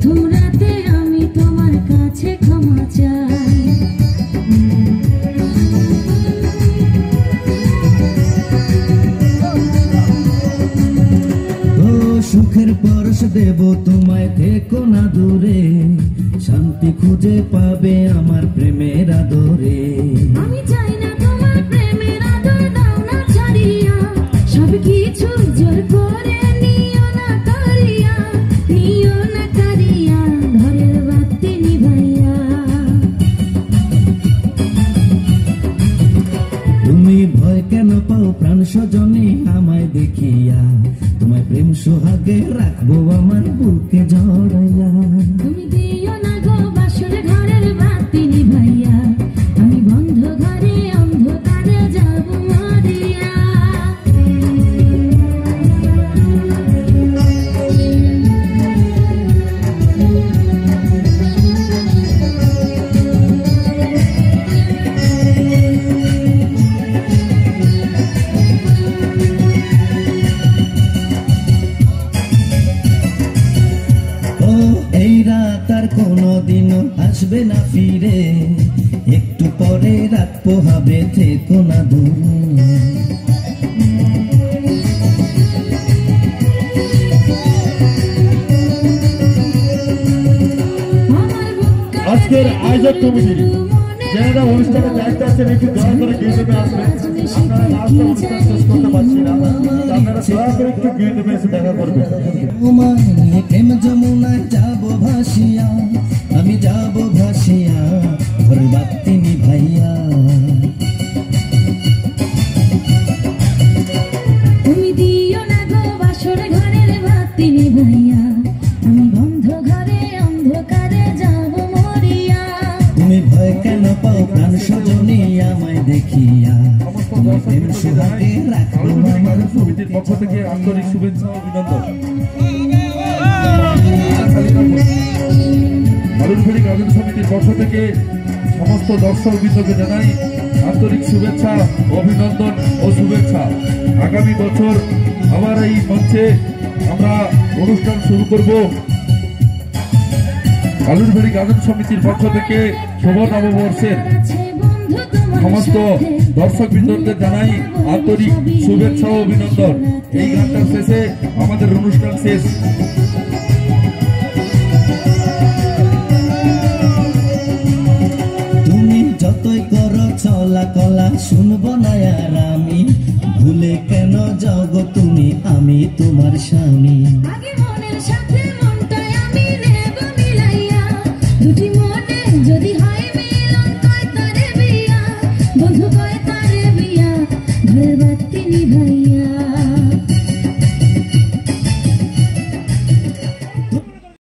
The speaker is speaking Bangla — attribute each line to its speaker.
Speaker 1: প্রথম রাতে আমি তোমার কাছে ক্ষমা চাই।
Speaker 2: সুখের পরশ দেব তোমায়, থেকো না দূরে, শান্তি খুঁজে পাবে আমার প্রেমের আদরে।
Speaker 1: আমি চাই না তোমার প্রেমের আদর, দাও না ছাড়িয়া, সব কিছু জোর করে নিও না কারিয়া, নিও না কারিয়া, ঘরের বাতি নিভাইয়া।
Speaker 2: তুমি ভয় কেন পাও প্রাণ স্বজনে আমায় দেখিয়া, তোমায় প্রেম সোহাগে রাখবো আমার বুকে জড়াইয়া।
Speaker 1: তুমি দিও না গো বাসর ঘরের বাতি নিভাইয়া, আমি বন্ধ ঘরে অন্ধকারে যাব মরিয়া।
Speaker 2: এই রাত আর কোনদিনও আসবে না ফিরে, একটু পরে রাত পোহাবে, থেকো না দূরে।
Speaker 3: আজকের আয়োজক কমিটি যারা অনুষ্ঠানে দায়িত্ব আছেন একটু দয়া করে গেটে আসবেন। আপনারা লাস্ট অনুষ্ঠান শেষ করতে পারছি না, আপনারা দয়া করে একটু গেটে এসে দেখা করবেন।
Speaker 2: প্রেম যমুনায় যাবো ভাসিয়া, আমি যাবো ভাসিয়া, ঘর বাতি নিভাইয়া।
Speaker 1: তুমি দিও না গো বাসর ঘরের বাতি নিভাইয়া, আমি বন্ধ ঘরে অন্ধকারে যাব মরিয়া।
Speaker 2: তুমি ভয় কেন পাও প্রাণ স্বজনে আমায় দেখিয়া, তোমার প্রেম সোহাগে রাখবো আমার
Speaker 3: সমিতির পক্ষ থেকে আন্তরিক শুভেচ্ছা ও অভিনন্দন। বালুরঘাটি গাজন সমিতির পক্ষ থেকে সমস্ত দর্শক বৃন্দকে জানাই আন্তরিক শুভেচ্ছা, অভিনন্দন ও শুভেচ্ছা। আগামী বছর আবার এই মঞ্চে আমরা অনুষ্ঠান শুরু করব। বালুরঘাটি গাজন সমিতির পক্ষ থেকে শুভ নববর্ষের সমস্ত দর্শক বৃন্দকে জানাই আন্তরিক শুভেচ্ছা ও অভিনন্দন। এই গানটার শেষে আমাদের অনুষ্ঠান শেষ।
Speaker 2: তুমি যতই করো চলা কলা শুনবো না আর আমি, ভুলে কেন যাও গো তুমি, আমি তোমার স্বামী।
Speaker 1: আগে মনের সাথে মনটাই আমি নেব মিলাইয়া, দুটি মনে যদি হয় মিলন কয় তারে বিয়া, বন্ধু কয় তারে বিয়া, ঘরের বাতি নিভাইয়া।